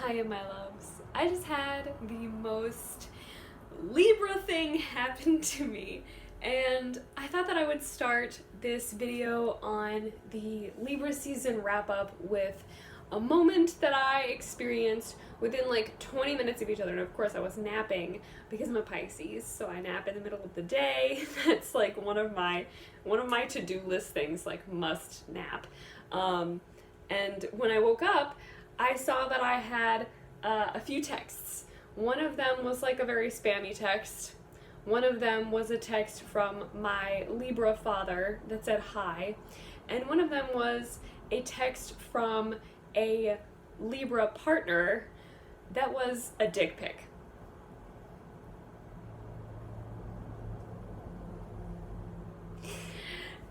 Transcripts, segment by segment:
Hiya, my loves. I just had the most Libra thing happen to me, and I thought that I would start this video on the Libra season wrap-up with a moment that I experienced within like 20 minutes of each other. And of course I was napping because I'm a Pisces, so I nap in the middle of the day. That's like one of my to-do list things, like must nap. And when I woke up, I saw that I had a few texts. One of them was like a very spammy text. One of them was a text from my Libra father that said hi. And one of them was a text from a Libra partner that was a dick pic.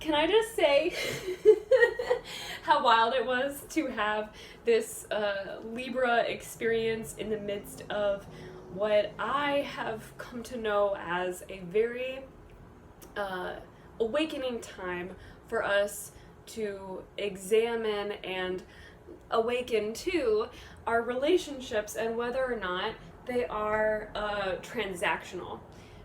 Can I just say how wild it was to have this Libra experience in the midst of what I have come to know as a very awakening time for us to examine and awaken to our relationships and whether or not they are transactional.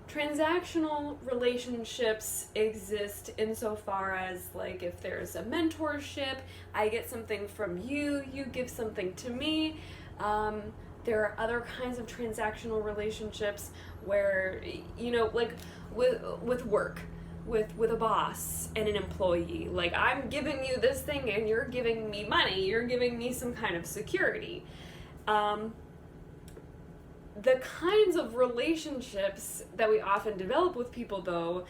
Transactional relationships exist insofar as, like, if there's a mentorship, I get something from you, you give something to me. There are other kinds of transactional relationships where, you know, like with work, with a boss and an employee. Like, I'm giving you this thing and you're giving me money, you're giving me some kind of security. The kinds of relationships that we often develop with people, though,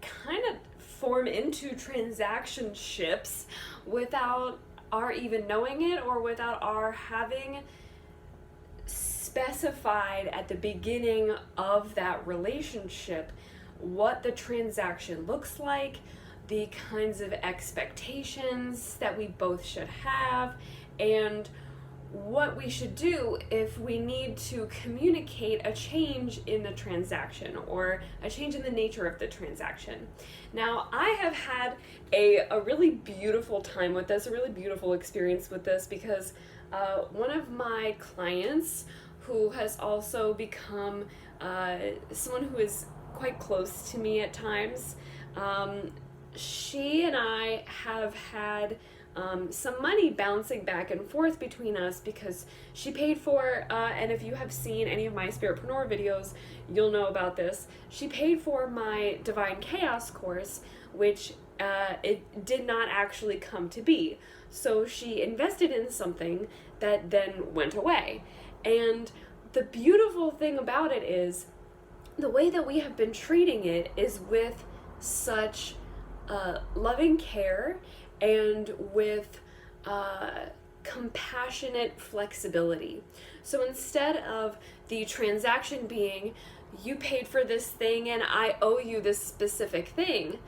kind of form into transactionships without our even knowing it or without our having specified at the beginning of that relationship what the transaction looks like, the kinds of expectations that we both should have, and what we should do if we need to communicate a change in the transaction or a change in the nature of the transaction. Now, I have had a really beautiful time with this, a really beautiful experience with this, because one of my clients, who has also become someone who is quite close to me at times, she and I have had some money bouncing back and forth between us because she paid for, and if you have seen any of my Spiritpreneur videos, you'll know about this. She paid for my Divine Chaos course, which it did not actually come to be. So she invested in something that then went away. And the beautiful thing about it is the way that we have been treating it is with such loving care and with compassionate flexibility. So instead of the transaction being, you paid for this thing and I owe you this specific thing,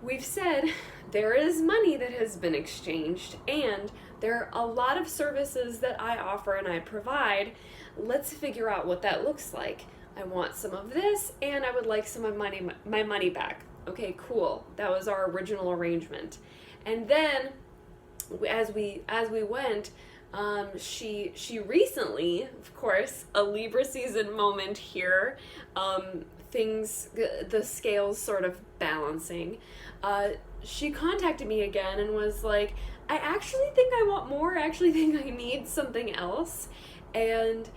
we've said there is money that has been exchanged and there are a lot of services that I offer and I provide. Let's figure out what that looks like. I want some of this and I would like some of my money back. Okay, cool. That was our original arrangement. And then, as we went, she recently, of course, a Libra season moment here, the scales sort of balancing. She contacted me again and was like, I actually think I want more. I actually think I need something else. And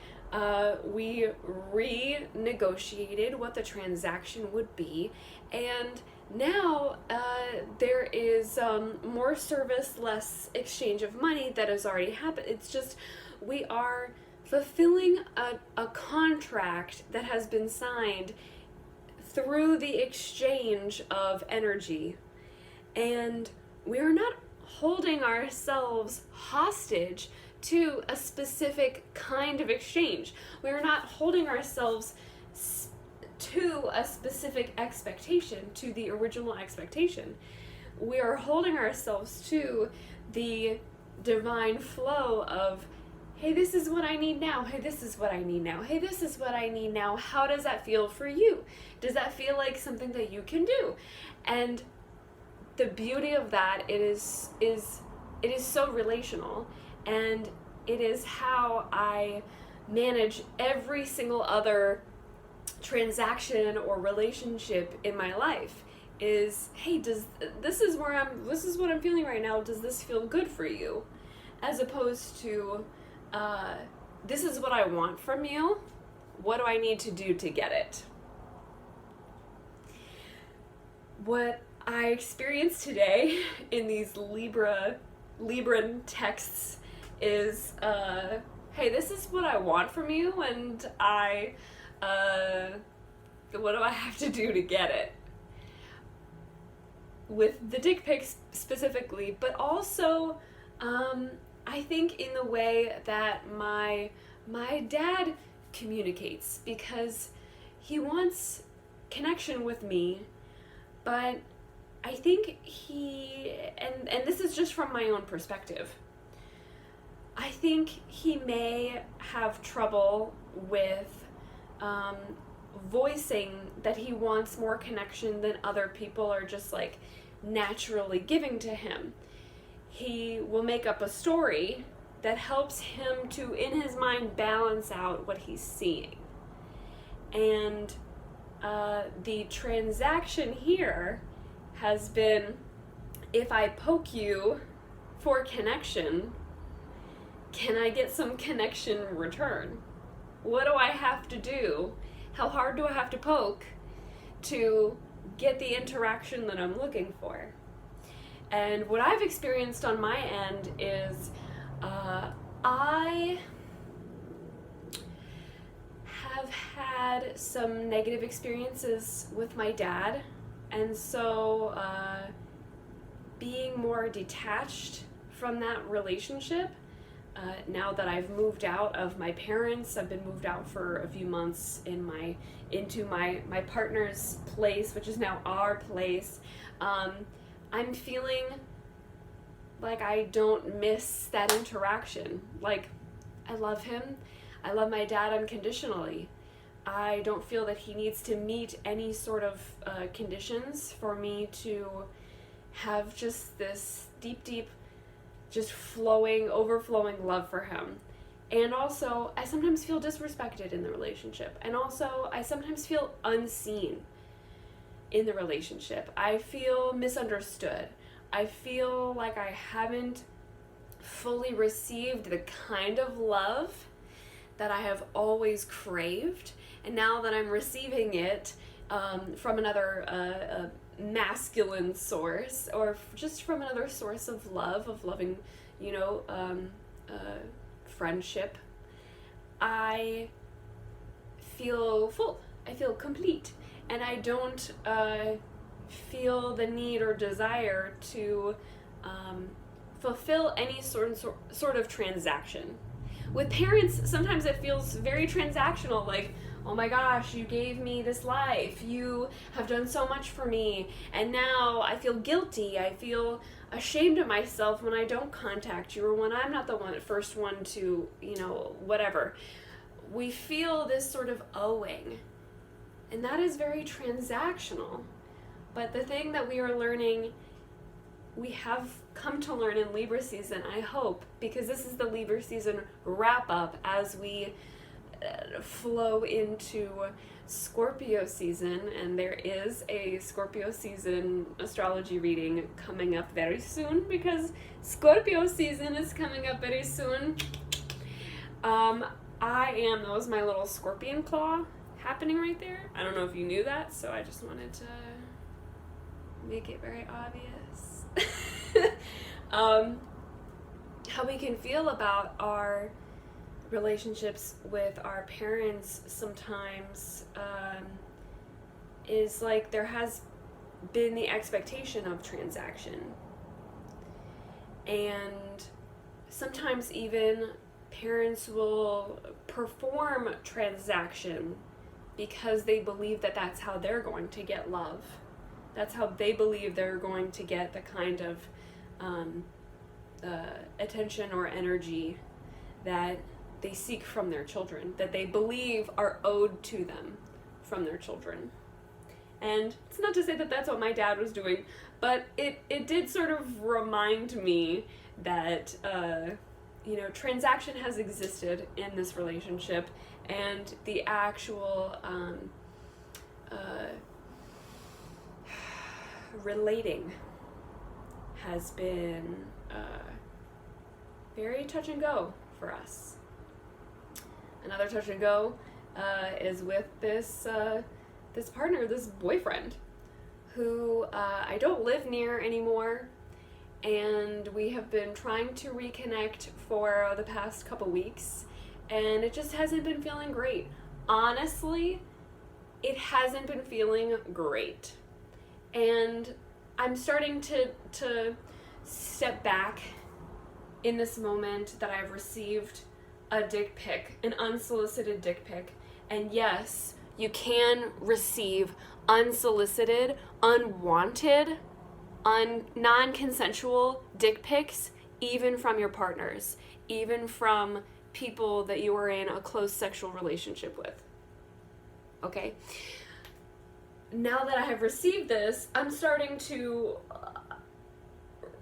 we renegotiated what the transaction would be, and now there is more service, less exchange of money that has already happened. It's just we are fulfilling a contract that has been signed through the exchange of energy, and we are not holding ourselves hostage to a specific kind of exchange. We are not holding ourselves to a specific expectation, to the original expectation. We are holding ourselves to the divine flow of, hey, this is what I need now. Hey, this is what I need now. Hey, this is what I need now. How does that feel for you? Does that feel like something that you can do? And the beauty of that, it is so relational, and it is how I manage every single other transaction or relationship in my life. Is, hey, this is what I'm feeling right now, does this feel good for you? As opposed to, this is what I want from you, what do I need to do to get it? What I experienced today in these Libran texts is, hey, this is what I want from you, and what do I have to do to get it? With the dick pics specifically, but also, I think in the way that my dad communicates, because he wants connection with me, but I think and this is just from my own perspective, I think he may have trouble with voicing that he wants more connection than other people are just like naturally giving to him. He will make up a story that helps him to, in his mind, balance out what he's seeing. And the transaction here has been, if I poke you for connection, can I get some connection in return? What do I have to do? How hard do I have to poke to get the interaction that I'm looking for? And what I've experienced on my end is I have had some negative experiences with my dad, and so being more detached from that relationship, now that I've moved out of my parents, I've been moved out for a few months into my partner's place, which is now our place. I'm feeling like I don't miss that interaction. Like, I love him. I love my dad unconditionally. I don't feel that he needs to meet any sort of conditions for me to have just this deep, just overflowing love for him. And also, I sometimes feel disrespected in the relationship. And also, I sometimes feel unseen in the relationship. I feel misunderstood. I feel like I haven't fully received the kind of love that I have always craved. And now that I'm receiving it from another masculine source, or just from another source of love, of loving, friendship, I feel full. I feel complete. And I don't feel the need or desire to fulfill any sort of transaction. With parents, sometimes it feels very transactional, like, oh my gosh, you gave me this life, you have done so much for me, and now I feel guilty, I feel ashamed of myself when I don't contact you, or when I'm not the first one to, whatever. We feel this sort of owing, and that is very transactional. But the thing that we are learning, we have come to learn in Libra season, I hope, because this is the Libra season wrap up as we flow into Scorpio season, and there is a Scorpio season astrology reading coming up very soon, because Scorpio season is coming up very soon. That was my little scorpion claw happening right there. I don't know if you knew that, so I just wanted to make it very obvious. How we can feel about our relationships with our parents sometimes is like there has been the expectation of transaction, and sometimes even parents will perform transaction because they believe that that's how they're going to get love. That's how they believe they're going to get the kind of attention or energy that they seek from their children, that they believe are owed to them from their children. And it's not to say that that's what my dad was doing, but it did sort of remind me that transaction has existed in this relationship, and the actual relating has been very touch and go for us. Another touch and go is with this partner, this boyfriend, who I don't live near anymore, and we have been trying to reconnect for the past couple weeks, and it just hasn't been feeling great. Honestly, it hasn't been feeling great. And I'm starting to step back in this moment that I've received a dick pic, an unsolicited dick pic. And yes, you can receive unsolicited, unwanted, non-consensual dick pics, even from your partners, even from people that you are in a close sexual relationship with. Okay? Now that I have received this, I'm starting to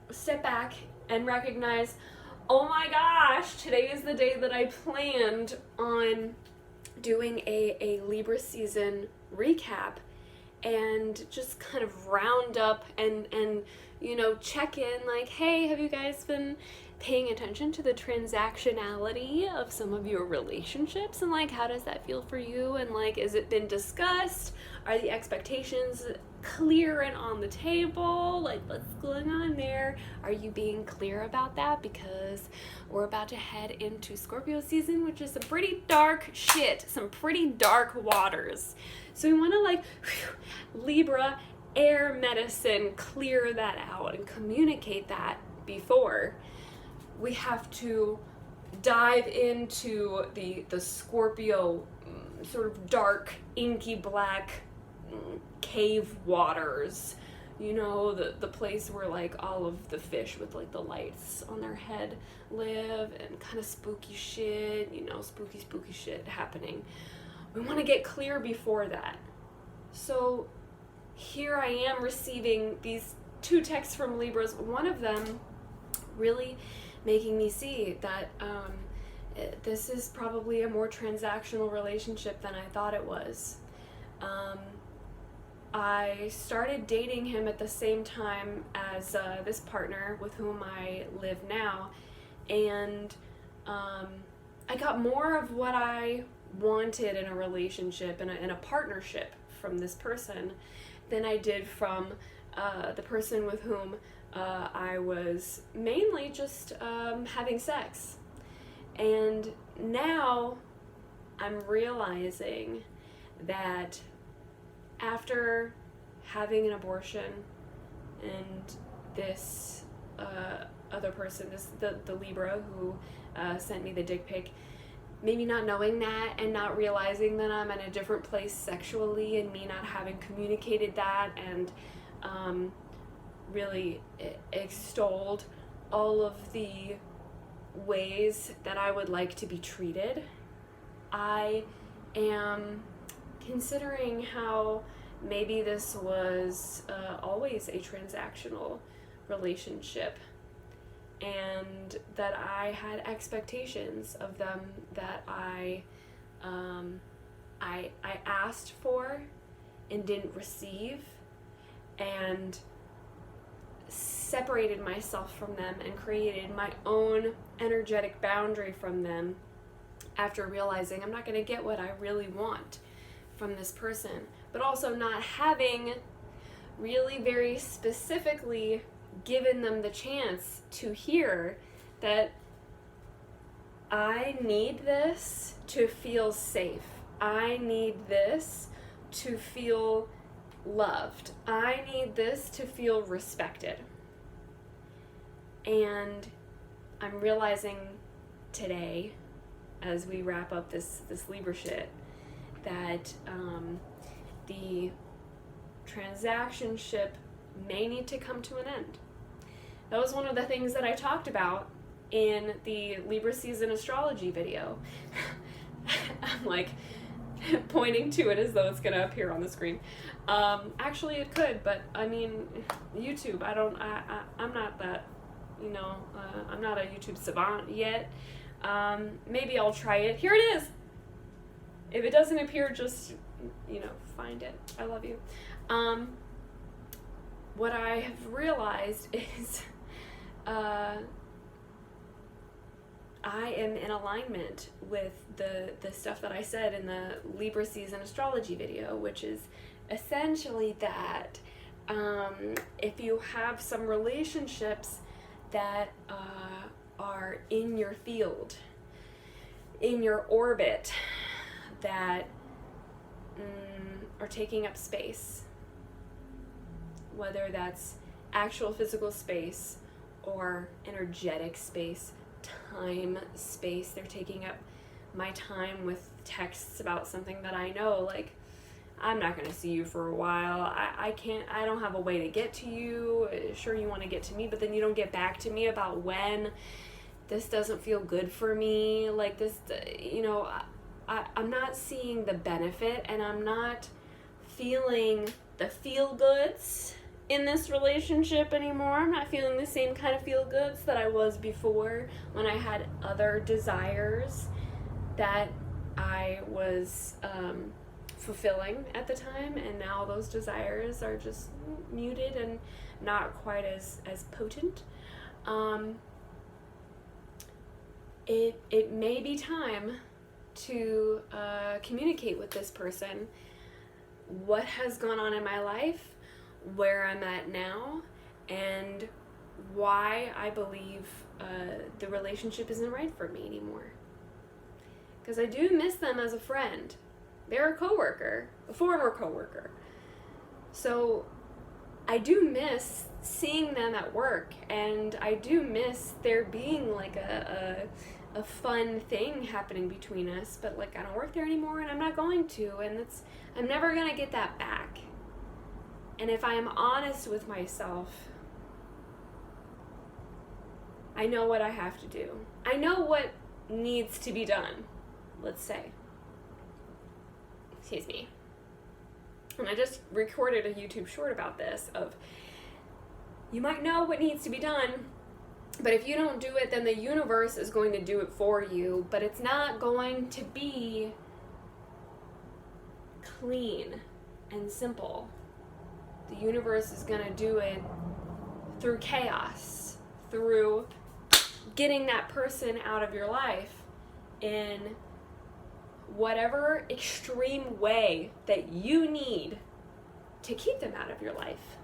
step back and recognize, oh my gosh, today is the day that I planned on doing a Libra season recap and just kind of round up and check in, like, hey, have you guys been paying attention to the transactionality of some of your relationships, and like, how does that feel for you, and like, has it been discussed? Are the expectations clear and on the table? Like, what's going on there? Are you being clear about that? Because we're about to head into Scorpio season, which is some pretty dark shit, some pretty dark waters. So we want to Libra air medicine, clear that out and communicate that before we have to dive into the Scorpio sort of dark, inky black cave waters, the place where like all of the fish with like the lights on their head live, and kind of spooky shit, spooky shit happening. We want to get clear before that. So here I am receiving these 2 texts from Libras, one of them really making me see that this is probably a more transactional relationship than I thought it was. I started dating him at the same time as this partner with whom I live now, and I got more of what I wanted in a relationship and in a partnership from this person than I did from the person with whom I was mainly just having sex. And now I'm realizing that after having an abortion and this other person, the Libra who sent me the dick pic, maybe not knowing that and not realizing that I'm in a different place sexually, and me not having communicated that and really extolled all of the ways that I would like to be treated, I am considering how maybe this was always a transactional relationship, and that I had expectations of them that I asked for and didn't receive, and separated myself from them and created my own energetic boundary from them after realizing I'm not going to get what I really want from this person, but also not having really very specifically given them the chance to hear that I need this to feel safe. I need this to feel loved. I need this to feel respected. And I'm realizing today, as we wrap up this Libra shit, that the transactionship may need to come to an end. That was one of the things that I talked about in the Libra season astrology video. I'm like pointing to it as though it's gonna appear on the screen. Actually it could, but I mean, YouTube, I'm not that I'm not a YouTube savant yet. Maybe I'll try it. Here it is. If it doesn't appear, just, find it. I love you. What I have realized is I am in alignment with the stuff that I said in the Libra season astrology video, which is essentially that if you have some relationships that are in your field, in your orbit, that are taking up space, whether that's actual physical space or energetic space, time space. They're taking up my time with texts about something that I know, like, I'm not going to see you for a while. I don't have a way to get to you. Sure, you want to get to me, but then you don't get back to me about when. This doesn't feel good for me. Like this, I'm not seeing the benefit, and I'm not feeling the feel goods in this relationship anymore. I'm not feeling the same kind of feel goods that I was before, when I had other desires that I was fulfilling at the time, and now those desires are just muted and not quite as potent. It may be time to communicate with this person what has gone on in my life, where I'm at now, and why I believe the relationship isn't right for me anymore. Because I do miss them as a friend. They're a coworker, a former coworker. So I do miss seeing them at work, and I do miss there being like a fun thing happening between us, but like I don't work there anymore, and I'm not going to, and I'm never gonna get that back. And if I am honest with myself, I know what I have to do. I know what needs to be done, let's say. Excuse me. And I just recorded a YouTube short about this, of you might know what needs to be done, but if you don't do it, then the universe is going to do it for you, but it's not going to be clean and simple. The universe is going to do it through chaos, through getting that person out of your life in whatever extreme way that you need to keep them out of your life.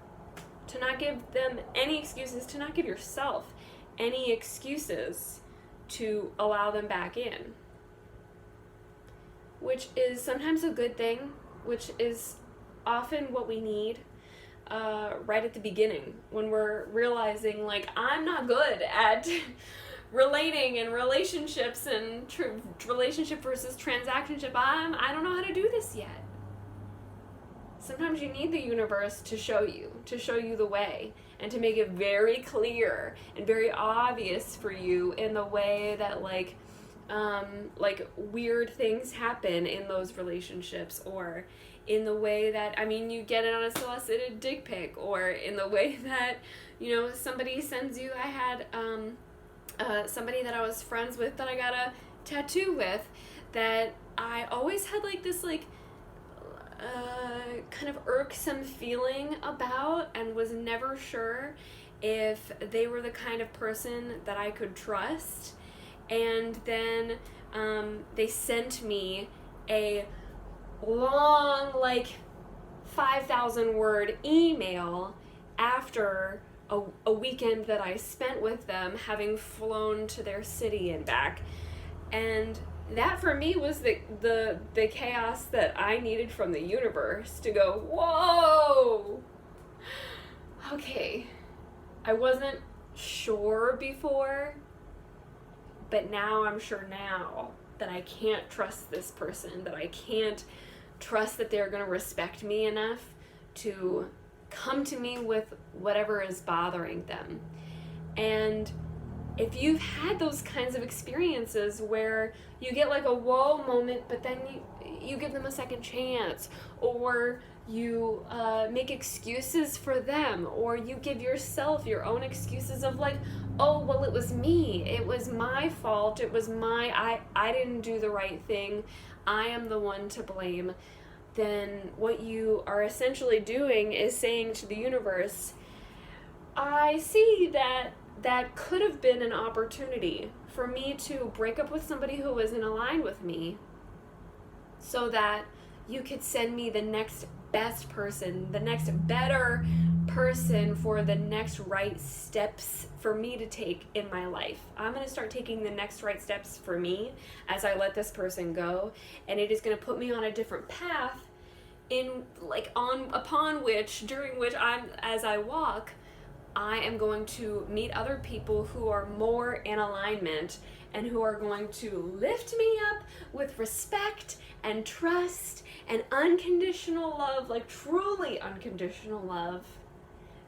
To not give them any excuses, to not give yourself any excuses to allow them back in. Which is sometimes a good thing, which is often what we need right at the beginning, when we're realizing, like, I'm not good at relating and relationships and relationship versus transactionship. I don't know how to do this yet. Sometimes you need the universe to show you the way, and to make it very clear and very obvious for you in the way that like weird things happen in those relationships, or in the way that, you get it on a solicited dick pic, or in the way that, somebody sends you. I had somebody that I was friends with that I got a tattoo with, that I always had like this kind of irksome feeling about, and was never sure if they were the kind of person that I could trust. And then they sent me a long, 5,000 word email after a weekend that I spent with them, having flown to their city and back. And that for me was the chaos that I needed from the universe, to go, whoa, okay, I wasn't sure before, but now I'm sure now that I can't trust this person, that I can't trust that they're going to respect me enough to come to me with whatever is bothering them. And if you've had those kinds of experiences where you get like a whoa moment, but then you give them a second chance, or you make excuses for them, or you give yourself your own excuses of like, oh, well, it was me, it was my fault, it was I didn't do the right thing, I am the one to blame, then what you are essentially doing is saying to the universe, I see that could have been an opportunity for me to break up with somebody who isn't aligned with me, so that you could send me the next best person, the next better person for the next right steps for me to take in my life. I'm going to start taking the next right steps for me as I let this person go, and it is going to put me on a different path during which as I walk, I am going to meet other people who are more in alignment and who are going to lift me up with respect and trust and unconditional love, like truly unconditional love,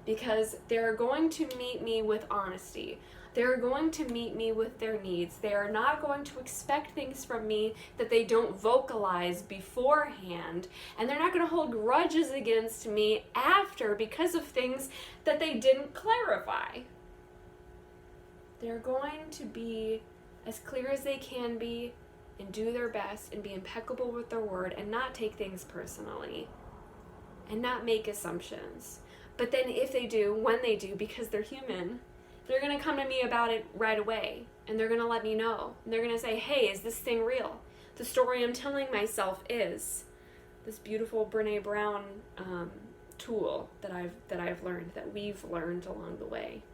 because they're going to meet me with honesty. They're going to meet me with their needs. They are not going to expect things from me that they don't vocalize beforehand, and they're not going to hold grudges against me after because of things that they didn't clarify. They're going to be as clear as they can be and do their best and be impeccable with their word and not take things personally and not make assumptions. But then if they do, when they do, because they're human, they're going to come to me about it right away, and they're going to let me know. And they're going to say, hey, is this thing real? The story I'm telling myself is this beautiful Brene Brown tool that I've learned, that we've learned along the way.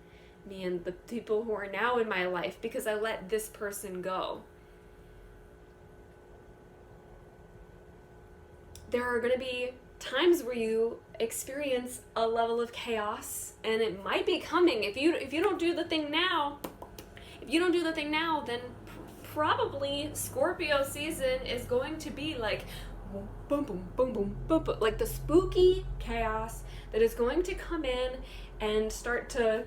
Me and the people who are now in my life, because I let this person go. There are going to be times where you experience a level of chaos, and it might be coming if you don't do the thing now. If you don't do the thing now, then probably Scorpio season is going to be like boom, boom, boom, boom, boom, boom, boom, like the spooky chaos that is going to come in and start to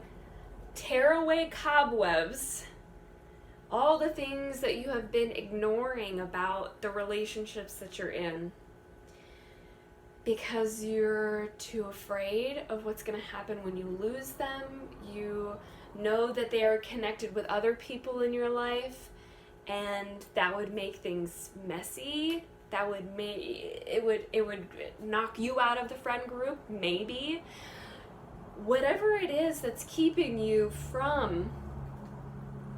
tear away cobwebs, all the things that you have been ignoring about the relationships that you're in, because you're too afraid of what's going to happen when you lose them. You know that they are connected with other people in your life, and that would make things messy. That would it would knock you out of the friend group, maybe. Whatever it is that's keeping you from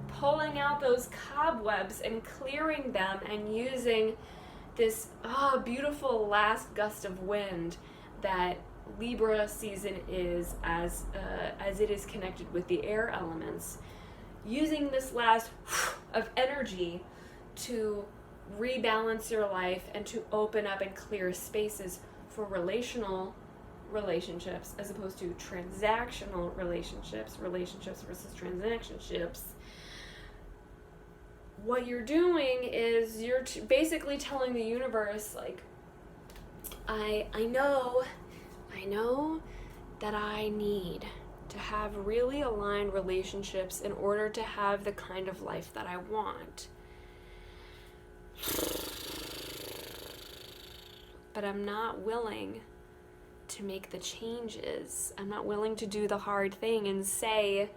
pulling out those cobwebs and clearing them and using this beautiful last gust of wind that Libra season is, as it is connected with the air elements, using this last of energy to rebalance your life and to open up and clear spaces for relationships as opposed to transactional relationships versus transactionships. What you're doing is you're basically telling the universe, like, I know that I need to have really aligned relationships in order to have the kind of life that I want. But I'm not willing to make the changes. I'm not willing to do the hard thing and say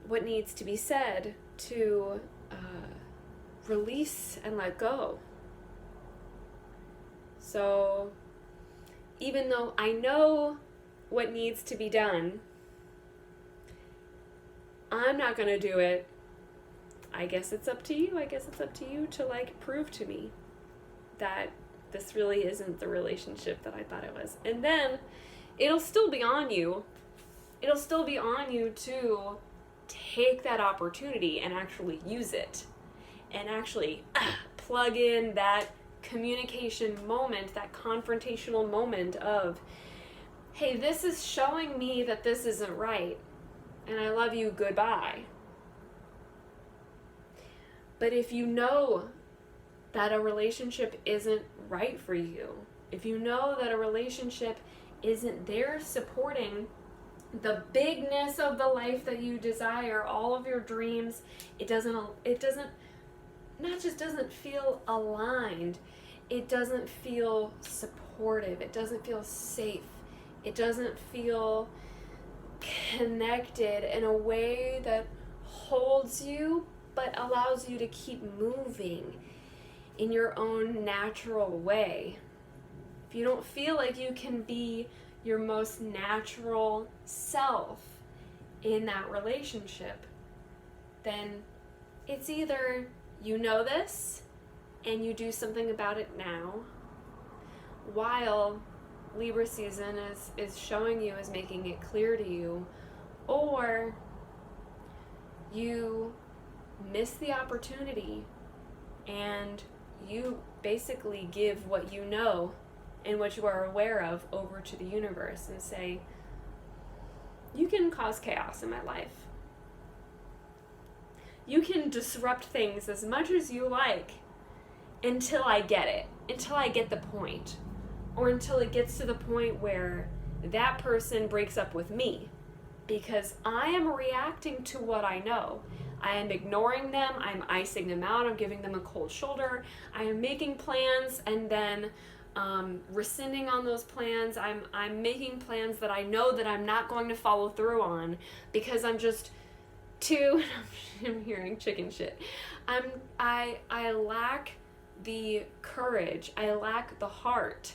what needs to be said to release and let go. So even though I know what needs to be done, I'm not going to do it. I guess it's up to you. I guess it's up to you to like prove to me that this really isn't the relationship that I thought it was. And then it'll still be on you. It'll still be on you to take that opportunity and actually use it. And actually plug in that communication moment, that confrontational moment of, hey, this is showing me that this isn't right, and I love you, goodbye. But if you know that a relationship isn't right for you, if you know that a relationship isn't there supporting the bigness of the life that you desire, all of your dreams, it doesn't not just doesn't feel aligned, it doesn't feel supportive, it doesn't feel safe, it doesn't feel connected in a way that holds you but allows you to keep moving in your own natural way. If you don't feel like you can be your most natural self in that relationship, then it's either you know this and you do something about it now, while Libra season is showing you, is making it clear to you, or you miss the opportunity and you basically give what you know and what you are aware of over to the universe and say, you can cause chaos in my life. You can disrupt things as much as you like until I get it, until I get the point, or until it gets to the point where that person breaks up with me, because I am reacting to what I know. I am ignoring them, I'm icing them out, I'm giving them a cold shoulder, I am making plans and then rescinding on those plans. I'm making plans that I know that I'm not going to follow through on because I'm just too I'm hearing chicken shit. I lack the courage, I lack the heart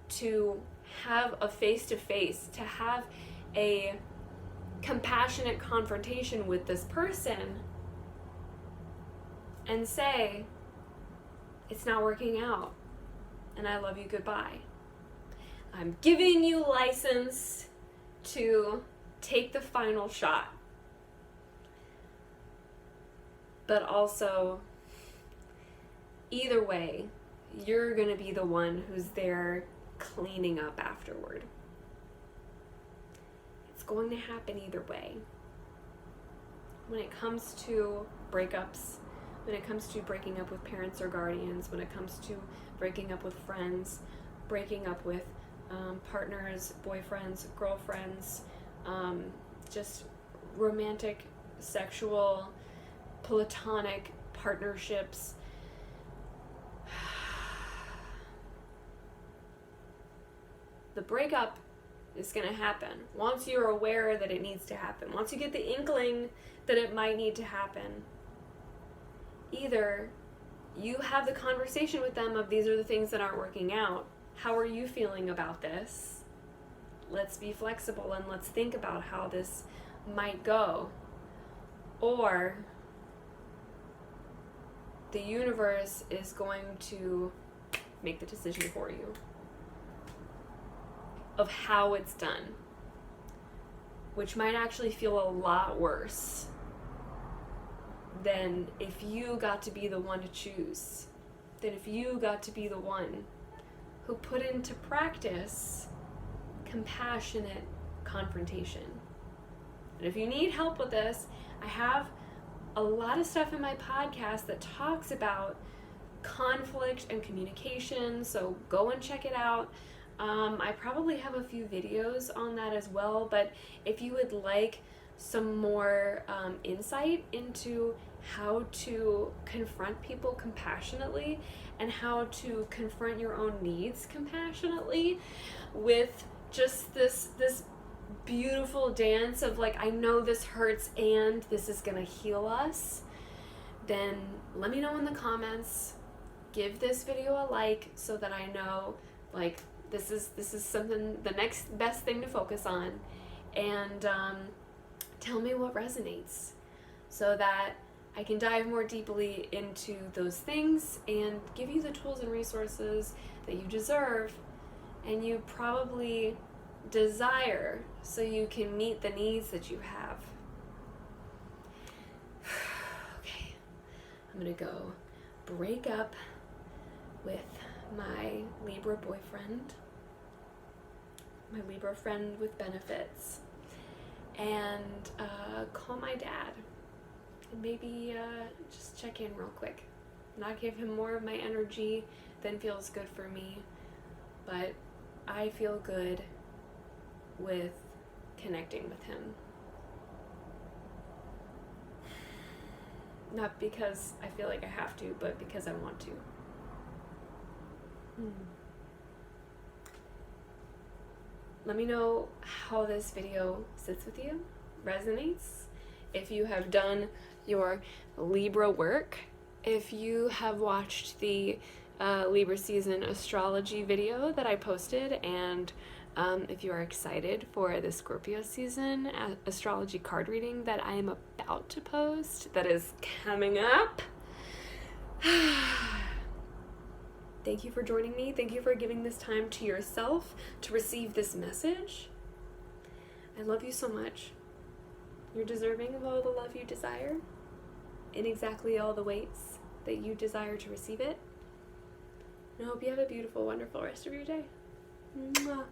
to have a face-to-face, to have a compassionate confrontation with this person and say, it's not working out and I love you, goodbye. I'm giving you license to take the final shot. But also, either way, you're going to be the one who's there cleaning up afterward. It's going to happen either way. When it comes to breakups, when it comes to breaking up with parents or guardians, when it comes to breaking up with friends, breaking up with partners, boyfriends, girlfriends, just romantic, sexual, platonic partnerships, the breakup is going to happen once you're aware that it needs to happen. Once you get the inkling that it might need to happen, either you have the conversation with them of, these are the things that aren't working out. How are you feeling about this? Let's be flexible and let's think about how this might go. Or the universe is going to make the decision for you of how it's done, which might actually feel a lot worse than if you got to be the one to choose, than if you got to be the one who put into practice compassionate confrontation. And if you need help with this, I have a lot of stuff in my podcast that talks about conflict and communication, so go and check it out. I probably have a few videos on that as well, but if you would like some more insight into how to confront people compassionately and how to confront your own needs compassionately with just this beautiful dance of like, I know this hurts and this is gonna heal us, then let me know in the comments. Give this video a like so that I know, like, this is something, the next best thing to focus on, and tell me what resonates so that I can dive more deeply into those things and give you the tools and resources that you deserve and you probably desire, so you can meet the needs that you have. Okay, I'm gonna go break up with my Libra boyfriend, my Libra friend with benefits, and call my dad and maybe just check in real quick. Not give him more of my energy than feels good for me, but I feel good with connecting with him. Not because I feel like I have to, but because I want to. Let me know how this video sits with you, resonates. If you have done your Libra work, if you have watched the Libra season astrology video that I posted, and if you are excited for the Scorpio season astrology card reading that I am about to post, that is coming up. Thank you for joining me. Thank you for giving this time to yourself to receive this message. I love you so much. You're deserving of all the love you desire in exactly all the ways that you desire to receive it. And I hope you have a beautiful, wonderful rest of your day. Mwah.